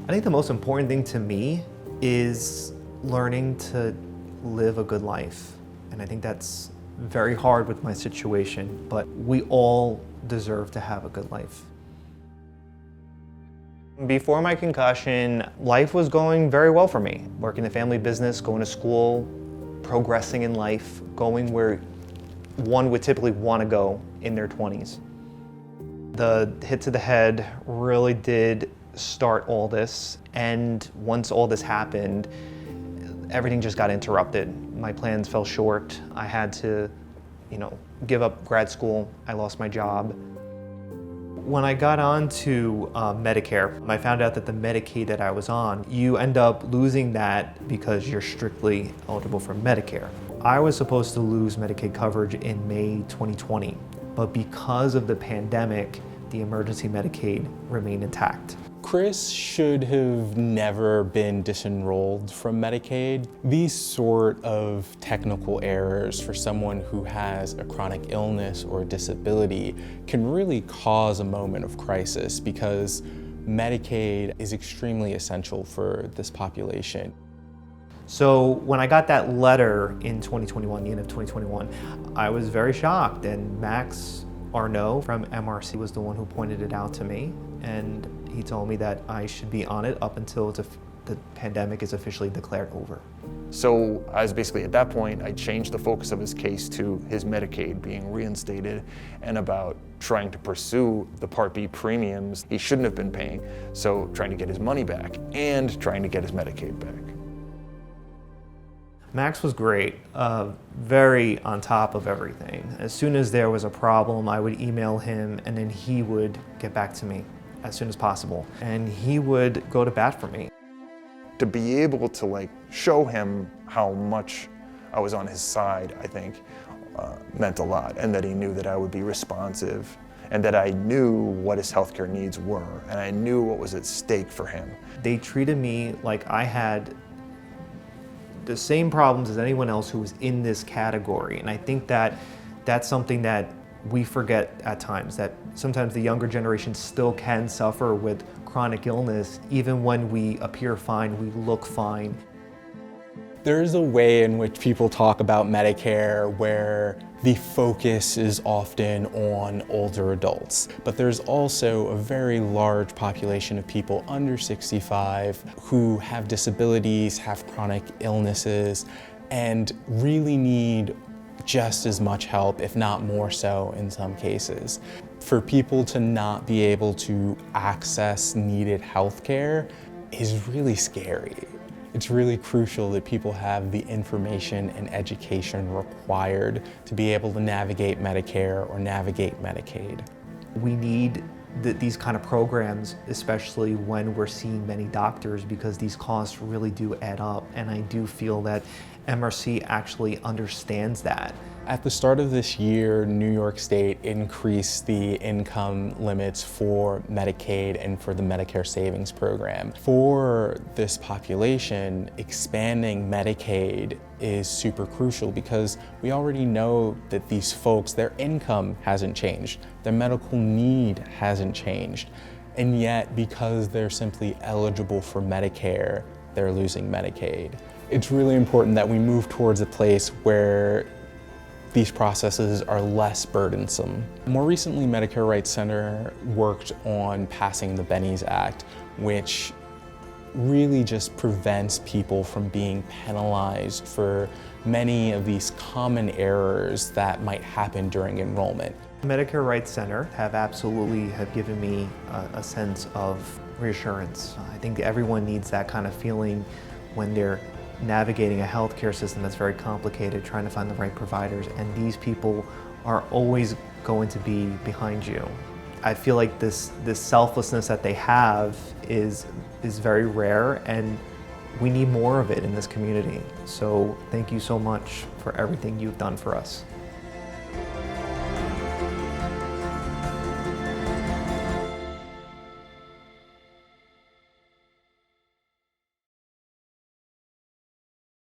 I think the most important thing to me is learning to live a good life. And I think that's very hard with my situation, but we all deserve to have a good life. Before my concussion, life was going very well for me. Working the family business, going to school, progressing in life, going where one would typically want to go in their 20s. The hit to the head really did start all this, and once all this happened, everything just got interrupted. My plans fell short. I had to, give up grad school. I lost my job. When I got onto Medicare, I found out that the Medicaid that I was on, you end up losing that because you're strictly eligible for Medicare. I was supposed to lose Medicaid coverage in May 2020, but because of the pandemic, the emergency Medicaid remained intact. Chris should have never been disenrolled from Medicaid. These sort of technical errors for someone who has a chronic illness or disability can really cause a moment of crisis because Medicaid is extremely essential for this population. So when I got that letter in 2021, the end of 2021, I was very shocked, and Max Arnaud from MRC was the one who pointed it out to me, and he told me that I should be on it up until the pandemic is officially declared over. So I was basically, at that point, I changed the focus of his case to his Medicaid being reinstated and about trying to pursue the Part B premiums he shouldn't have been paying, so trying to get his money back and trying to get his Medicaid back. Max was great, very on top of everything. As soon as there was a problem, I would email him, and then he would get back to me as soon as possible. And he would go to bat for me. To be able to show him how much I was on his side, I think, meant a lot, and that he knew that I would be responsive, and that I knew what his healthcare needs were, and I knew what was at stake for him. They treated me like I had the same problems as anyone else who was in this category. And I think that that's something that we forget at times, that sometimes the younger generation still can suffer with chronic illness. Even when we appear fine, we look fine. There's a way in which people talk about Medicare where the focus is often on older adults, but there's also a very large population of people under 65 who have disabilities, have chronic illnesses, and really need just as much help, if not more so in some cases. For people to not be able to access needed health care is really scary. It's really crucial that people have the information and education required to be able to navigate Medicare or navigate Medicaid. We need these kind of programs, especially when we're seeing many doctors, because these costs really do add up. And I do feel that MRC actually understands that. At the start of this year, New York State increased the income limits for Medicaid and for the Medicare Savings Program. For this population, expanding Medicaid is super crucial because we already know that these folks, their income hasn't changed, their medical need hasn't changed, and yet because they're simply eligible for Medicare, they're losing Medicaid. It's really important that we move towards a place where these processes are less burdensome. More recently, Medicare Rights Center worked on passing the Bennies Act, which really just prevents people from being penalized for many of these common errors that might happen during enrollment. Medicare Rights Center have given me a sense of reassurance. I think everyone needs that kind of feeling when they're navigating a healthcare system that's very complicated, trying to find the right providers, and these people are always going to be behind you. I feel like this selflessness that they have is very rare, and we need more of it in this community. So thank you so much for everything you've done for us.